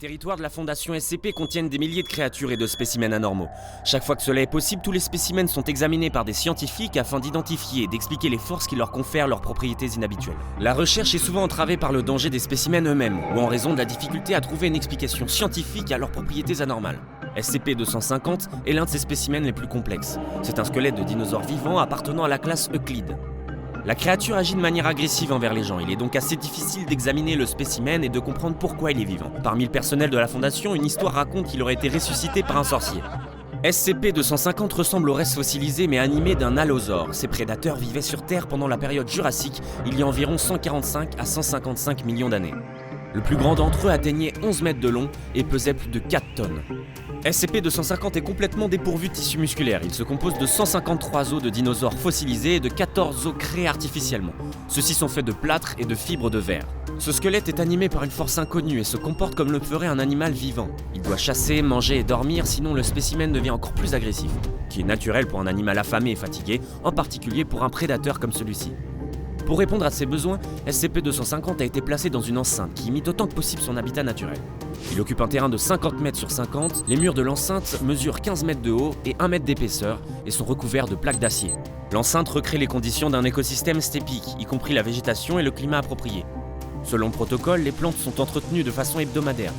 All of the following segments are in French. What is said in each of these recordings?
territoires de la Fondation SCP contiennent des milliers de créatures et de spécimens anormaux. Chaque fois que cela est possible, tous les spécimens sont examinés par des scientifiques afin d'identifier et d'expliquer les forces qui leur confèrent leurs propriétés inhabituelles. La recherche est souvent entravée par le danger des spécimens eux-mêmes, ou en raison de la difficulté à trouver une explication scientifique à leurs propriétés anormales. SCP-250 est l'un de ces spécimens les plus complexes. C'est un squelette de dinosaure vivant appartenant à la classe Euclide. La créature agit de manière agressive envers les gens, il est donc assez difficile d'examiner le spécimen et de comprendre pourquoi il est vivant. Parmi le personnel de la Fondation, une histoire raconte qu'il aurait été ressuscité par un sorcier. SCP-250 ressemble au reste fossilisé mais animé d'un allosaure. Ces prédateurs vivaient sur Terre pendant la période jurassique, il y a environ 145 à 155 millions d'années. Le plus grand d'entre eux atteignait 11 mètres de long et pesait plus de 4 tonnes. SCP-250 est complètement dépourvu de tissu musculaire. Il se compose de 153 os de dinosaures fossilisés et de 14 os créés artificiellement. Ceux-ci sont faits de plâtre et de fibres de verre. Ce squelette est animé par une force inconnue et se comporte comme le ferait un animal vivant. Il doit chasser, manger et dormir, sinon le spécimen devient encore plus agressif, qui est naturel pour un animal affamé et fatigué, en particulier pour un prédateur comme celui-ci. Pour répondre à ses besoins, SCP-250 a été placé dans une enceinte qui imite autant que possible son habitat naturel. Il occupe un terrain de 50 mètres sur 50, les murs de l'enceinte mesurent 15 mètres de haut et 1 mètre d'épaisseur et sont recouverts de plaques d'acier. L'enceinte recrée les conditions d'un écosystème stépique, y compris la végétation et le climat approprié. Selon le protocole, les plantes sont entretenues de façon hebdomadaire.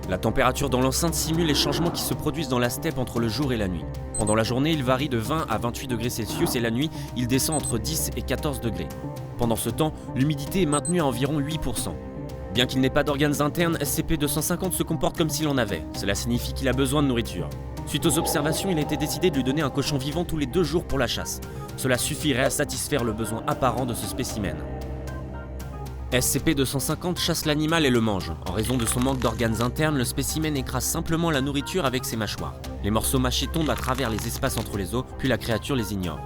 La température dans l'enceinte simule les changements qui se produisent dans la steppe entre le jour et la nuit. Pendant la journée, il varie de 20 à 28 degrés Celsius et la nuit, il descend entre 10 et 14 degrés. Pendant ce temps, l'humidité est maintenue à environ 8%. Bien qu'il n'ait pas d'organes internes, SCP-250 se comporte comme s'il en avait. Cela signifie qu'il a besoin de nourriture. Suite aux observations, il a été décidé de lui donner un cochon vivant tous les 2 jours pour la chasse. Cela suffirait à satisfaire le besoin apparent de ce spécimen. SCP-250 chasse l'animal et le mange. En raison de son manque d'organes internes, le spécimen écrase simplement la nourriture avec ses mâchoires. Les morceaux mâchés tombent à travers les espaces entre les os, puis la créature les ignore.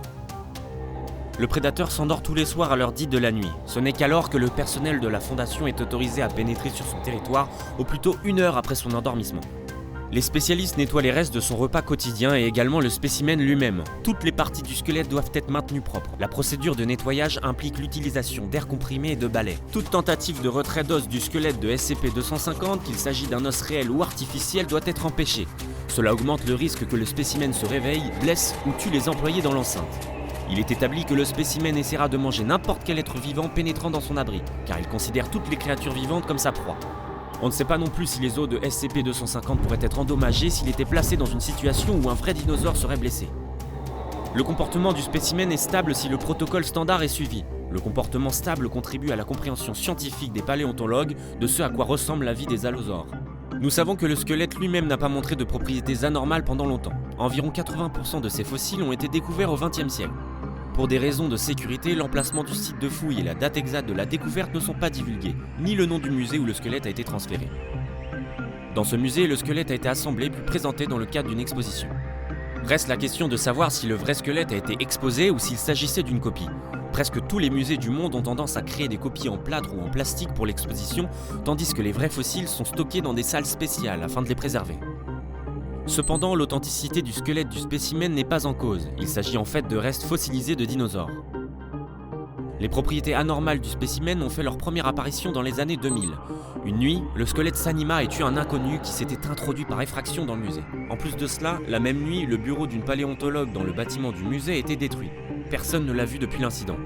Le prédateur s'endort tous les soirs à l'heure dite de la nuit. Ce n'est qu'alors que le personnel de la Fondation est autorisé à pénétrer sur son territoire, au plus tôt 1 heure après son endormissement. Les spécialistes nettoient les restes de son repas quotidien et également le spécimen lui-même. Toutes les parties du squelette doivent être maintenues propres. La procédure de nettoyage implique l'utilisation d'air comprimé et de balais. Toute tentative de retrait d'os du squelette de SCP-250, qu'il s'agit d'un os réel ou artificiel, doit être empêchée. Cela augmente le risque que le spécimen se réveille, blesse ou tue les employés dans l'enceinte. Il est établi que le spécimen essaiera de manger n'importe quel être vivant pénétrant dans son abri, car il considère toutes les créatures vivantes comme sa proie. On ne sait pas non plus si les os de SCP-250 pourraient être endommagés s'il était placé dans une situation où un vrai dinosaure serait blessé. Le comportement du spécimen est stable si le protocole standard est suivi. Le comportement stable contribue à la compréhension scientifique des paléontologues de ce à quoi ressemble la vie des allosaures. Nous savons que le squelette lui-même n'a pas montré de propriétés anormales pendant longtemps. Environ 80% de ces fossiles ont été découverts au XXe siècle. Pour des raisons de sécurité, l'emplacement du site de fouille et la date exacte de la découverte ne sont pas divulgués, ni le nom du musée où le squelette a été transféré. Dans ce musée, le squelette a été assemblé puis présenté dans le cadre d'une exposition. Reste la question de savoir si le vrai squelette a été exposé ou s'il s'agissait d'une copie. Presque tous les musées du monde ont tendance à créer des copies en plâtre ou en plastique pour l'exposition, tandis que les vrais fossiles sont stockés dans des salles spéciales afin de les préserver. Cependant, l'authenticité du squelette du spécimen n'est pas en cause, il s'agit en fait de restes fossilisés de dinosaures. Les propriétés anormales du spécimen ont fait leur première apparition dans les années 2000. Une nuit, le squelette s'anima et tue un inconnu qui s'était introduit par effraction dans le musée. En plus de cela, la même nuit, le bureau d'une paléontologue dans le bâtiment du musée a été détruit. Personne ne l'a vu depuis l'incident.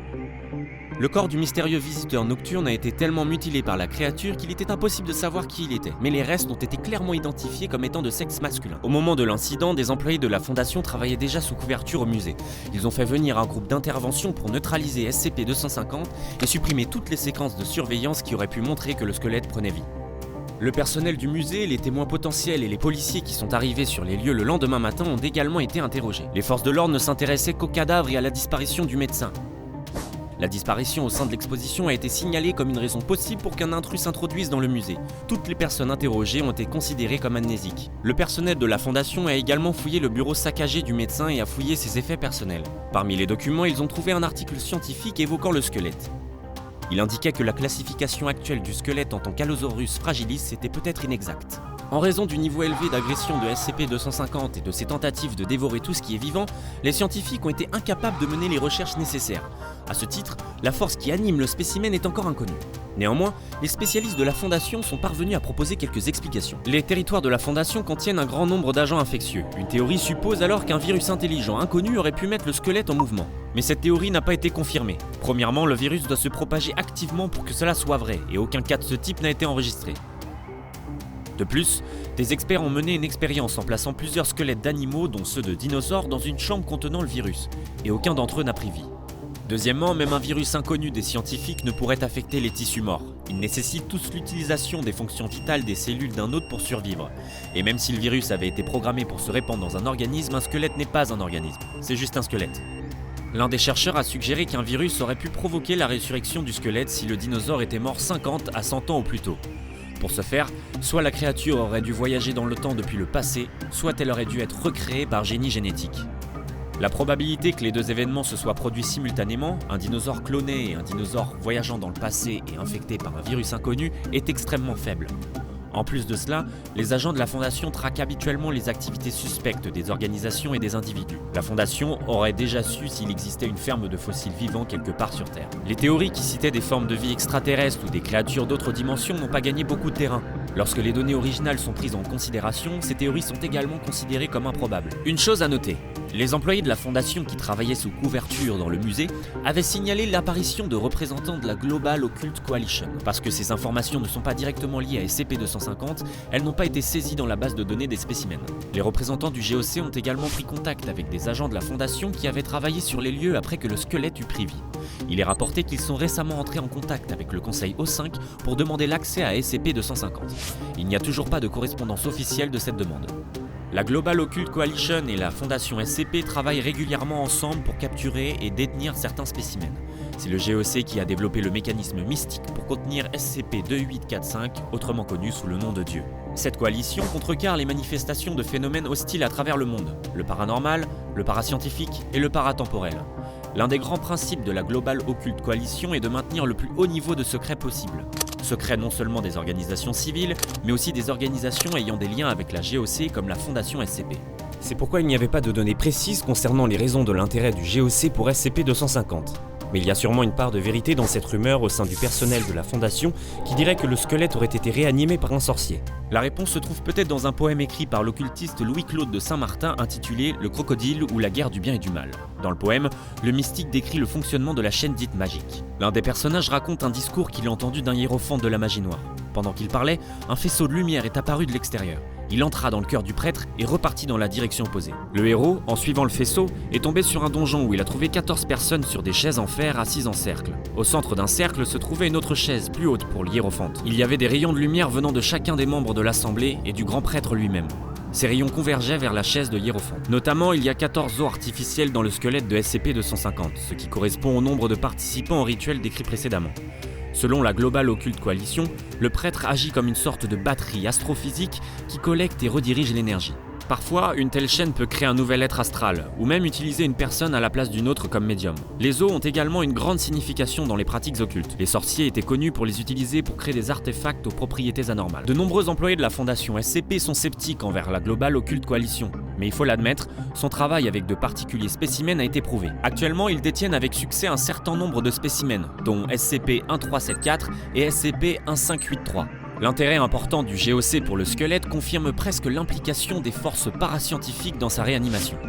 Le corps du mystérieux visiteur nocturne a été tellement mutilé par la créature qu'il était impossible de savoir qui il était, mais les restes ont été clairement identifiés comme étant de sexe masculin. Au moment de l'incident, des employés de la Fondation travaillaient déjà sous couverture au musée. Ils ont fait venir un groupe d'intervention pour neutraliser SCP-250 et supprimer toutes les séquences de surveillance qui auraient pu montrer que le squelette prenait vie. Le personnel du musée, les témoins potentiels et les policiers qui sont arrivés sur les lieux le lendemain matin ont également été interrogés. Les forces de l'ordre ne s'intéressaient qu'au cadavre et à la disparition du médecin. La disparition au sein de l'exposition a été signalée comme une raison possible pour qu'un intrus s'introduise dans le musée. Toutes les personnes interrogées ont été considérées comme amnésiques. Le personnel de la Fondation a également fouillé le bureau saccagé du médecin et a fouillé ses effets personnels. Parmi les documents, ils ont trouvé un article scientifique évoquant le squelette. Il indiquait que la classification actuelle du squelette en tant qu'Allosaurus fragilis était peut-être inexacte. En raison du niveau élevé d'agression de SCP-250 et de ses tentatives de dévorer tout ce qui est vivant, les scientifiques ont été incapables de mener les recherches nécessaires. À ce titre, la force qui anime le spécimen est encore inconnue. Néanmoins, les spécialistes de la Fondation sont parvenus à proposer quelques explications. Les territoires de la Fondation contiennent un grand nombre d'agents infectieux. Une théorie suppose alors qu'un virus intelligent inconnu aurait pu mettre le squelette en mouvement. Mais cette théorie n'a pas été confirmée. Premièrement, le virus doit se propager activement pour que cela soit vrai, et aucun cas de ce type n'a été enregistré. De plus, des experts ont mené une expérience en plaçant plusieurs squelettes d'animaux, dont ceux de dinosaures, dans une chambre contenant le virus, et aucun d'entre eux n'a pris vie. Deuxièmement, même un virus inconnu des scientifiques ne pourrait affecter les tissus morts. Ils nécessitent tous l'utilisation des fonctions vitales des cellules d'un autre pour survivre. Et même si le virus avait été programmé pour se répandre dans un organisme, un squelette n'est pas un organisme, c'est juste un squelette. L'un des chercheurs a suggéré qu'un virus aurait pu provoquer la résurrection du squelette si le dinosaure était mort 50 à 100 ans au plus tôt. Pour ce faire, soit la créature aurait dû voyager dans le temps depuis le passé, soit elle aurait dû être recréée par génie génétique. La probabilité que les deux événements se soient produits simultanément, un dinosaure cloné et un dinosaure voyageant dans le passé et infecté par un virus inconnu, est extrêmement faible. En plus de cela, les agents de la Fondation traquent habituellement les activités suspectes des organisations et des individus. La Fondation aurait déjà su s'il existait une ferme de fossiles vivants quelque part sur Terre. Les théories qui citaient des formes de vie extraterrestres ou des créatures d'autres dimensions n'ont pas gagné beaucoup de terrain. Lorsque les données originales sont prises en considération, ces théories sont également considérées comme improbables. Une chose à noter, les employés de la Fondation qui travaillaient sous couverture dans le musée avaient signalé l'apparition de représentants de la Global Occult Coalition. Parce que ces informations ne sont pas directement liées à SCP-250, elles n'ont pas été saisies dans la base de données des spécimens. Les représentants du GOC ont également pris contact avec des agents de la Fondation qui avaient travaillé sur les lieux après que le squelette eut pris vie. Il est rapporté qu'ils sont récemment entrés en contact avec le Conseil O5 pour demander l'accès à SCP-250. Il n'y a toujours pas de correspondance officielle de cette demande. La Global Occult Coalition et la Fondation SCP travaillent régulièrement ensemble pour capturer et détenir certains spécimens. C'est le GOC qui a développé le mécanisme mystique pour contenir SCP-2845, autrement connu sous le nom de Dieu. Cette coalition contrecarre les manifestations de phénomènes hostiles à travers le monde, le paranormal, le parascientifique et le paratemporel. L'un des grands principes de la Global Occult Coalition est de maintenir le plus haut niveau de secret possible. Secret non seulement des organisations civiles, mais aussi des organisations ayant des liens avec la GOC comme la Fondation SCP. C'est pourquoi il n'y avait pas de données précises concernant les raisons de l'intérêt du GOC pour SCP-250. Mais il y a sûrement une part de vérité dans cette rumeur au sein du personnel de la Fondation qui dirait que le squelette aurait été réanimé par un sorcier. La réponse se trouve peut-être dans un poème écrit par l'occultiste Louis-Claude de Saint-Martin intitulé « Le crocodile ou la guerre du bien et du mal ». Dans le poème, le mystique décrit le fonctionnement de la chaîne dite magique. L'un des personnages raconte un discours qu'il a entendu d'un hiérophante de la magie noire. Pendant qu'il parlait, un faisceau de lumière est apparu de l'extérieur. Il entra dans le cœur du prêtre et repartit dans la direction opposée. Le héros, en suivant le faisceau, est tombé sur un donjon où il a trouvé 14 personnes sur des chaises en fer assises en cercle. Au centre d'un cercle se trouvait une autre chaise plus haute pour l'hiérophante. Il y avait des rayons de lumière venant de chacun des membres de l'assemblée et du grand prêtre lui-même. Ces rayons convergeaient vers la chaise de hiérophante. Notamment, il y a 14 os artificiels dans le squelette de SCP-250, ce qui correspond au nombre de participants au rituel décrit précédemment. Selon la Global Occult Coalition, le prêtre agit comme une sorte de batterie astrophysique qui collecte et redirige l'énergie. Parfois, une telle chaîne peut créer un nouvel être astral, ou même utiliser une personne à la place d'une autre comme médium. Les os ont également une grande signification dans les pratiques occultes. Les sorciers étaient connus pour les utiliser pour créer des artefacts aux propriétés anormales. De nombreux employés de la Fondation SCP sont sceptiques envers la Global Occult Coalition, mais il faut l'admettre, son travail avec de particuliers spécimens a été prouvé. Actuellement, ils détiennent avec succès un certain nombre de spécimens, dont SCP-1374 et SCP-1583. L'intérêt important du GOC pour le squelette confirme presque l'implication des forces parascientifiques dans sa réanimation.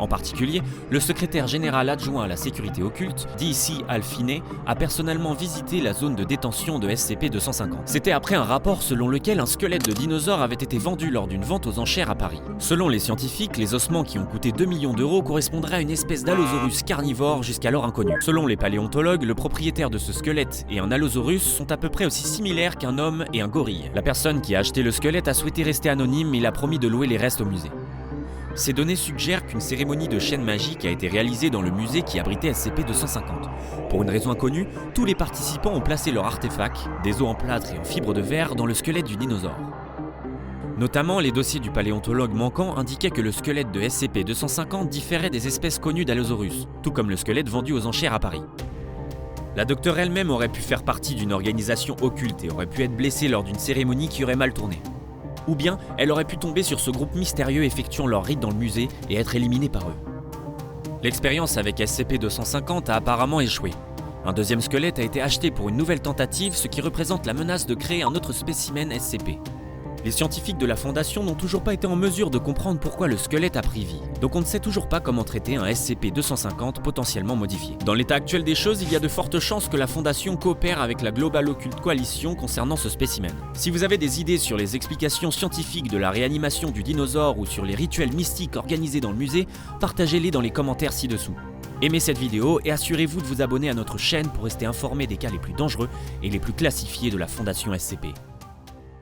En particulier, le secrétaire général adjoint à la sécurité occulte, D.C. Alfiné, a personnellement visité la zone de détention de SCP-250. C'était après un rapport selon lequel un squelette de dinosaure avait été vendu lors d'une vente aux enchères à Paris. Selon les scientifiques, les ossements qui ont coûté 2 millions d'euros correspondraient à une espèce d'Allosaurus carnivore jusqu'alors inconnu. Selon les paléontologues, le propriétaire de ce squelette et un Allosaurus sont à peu près aussi similaires qu'un homme et un gorille. La personne qui a acheté le squelette a souhaité rester anonyme, mais il a promis de louer les restes au musée. Ces données suggèrent qu'une cérémonie de chaîne magique a été réalisée dans le musée qui abritait SCP-250. Pour une raison inconnue, tous les participants ont placé leurs artefacts, des os en plâtre et en fibre de verre, dans le squelette du dinosaure. Notamment, les dossiers du paléontologue manquant indiquaient que le squelette de SCP-250 différait des espèces connues d'Allosaurus, tout comme le squelette vendu aux enchères à Paris. La docteure elle-même aurait pu faire partie d'une organisation occulte et aurait pu être blessée lors d'une cérémonie qui aurait mal tourné. Ou bien elle aurait pu tomber sur ce groupe mystérieux effectuant leur rite dans le musée et être éliminée par eux. L'expérience avec SCP-250 a apparemment échoué. Un deuxième squelette a été acheté pour une nouvelle tentative, ce qui représente la menace de créer un autre spécimen SCP. Les scientifiques de la Fondation n'ont toujours pas été en mesure de comprendre pourquoi le squelette a pris vie, donc on ne sait toujours pas comment traiter un SCP-250 potentiellement modifié. Dans l'état actuel des choses, il y a de fortes chances que la Fondation coopère avec la Global Occult Coalition concernant ce spécimen. Si vous avez des idées sur les explications scientifiques de la réanimation du dinosaure ou sur les rituels mystiques organisés dans le musée, partagez-les dans les commentaires ci-dessous. Aimez cette vidéo et assurez-vous de vous abonner à notre chaîne pour rester informé des cas les plus dangereux et les plus classifiés de la Fondation SCP.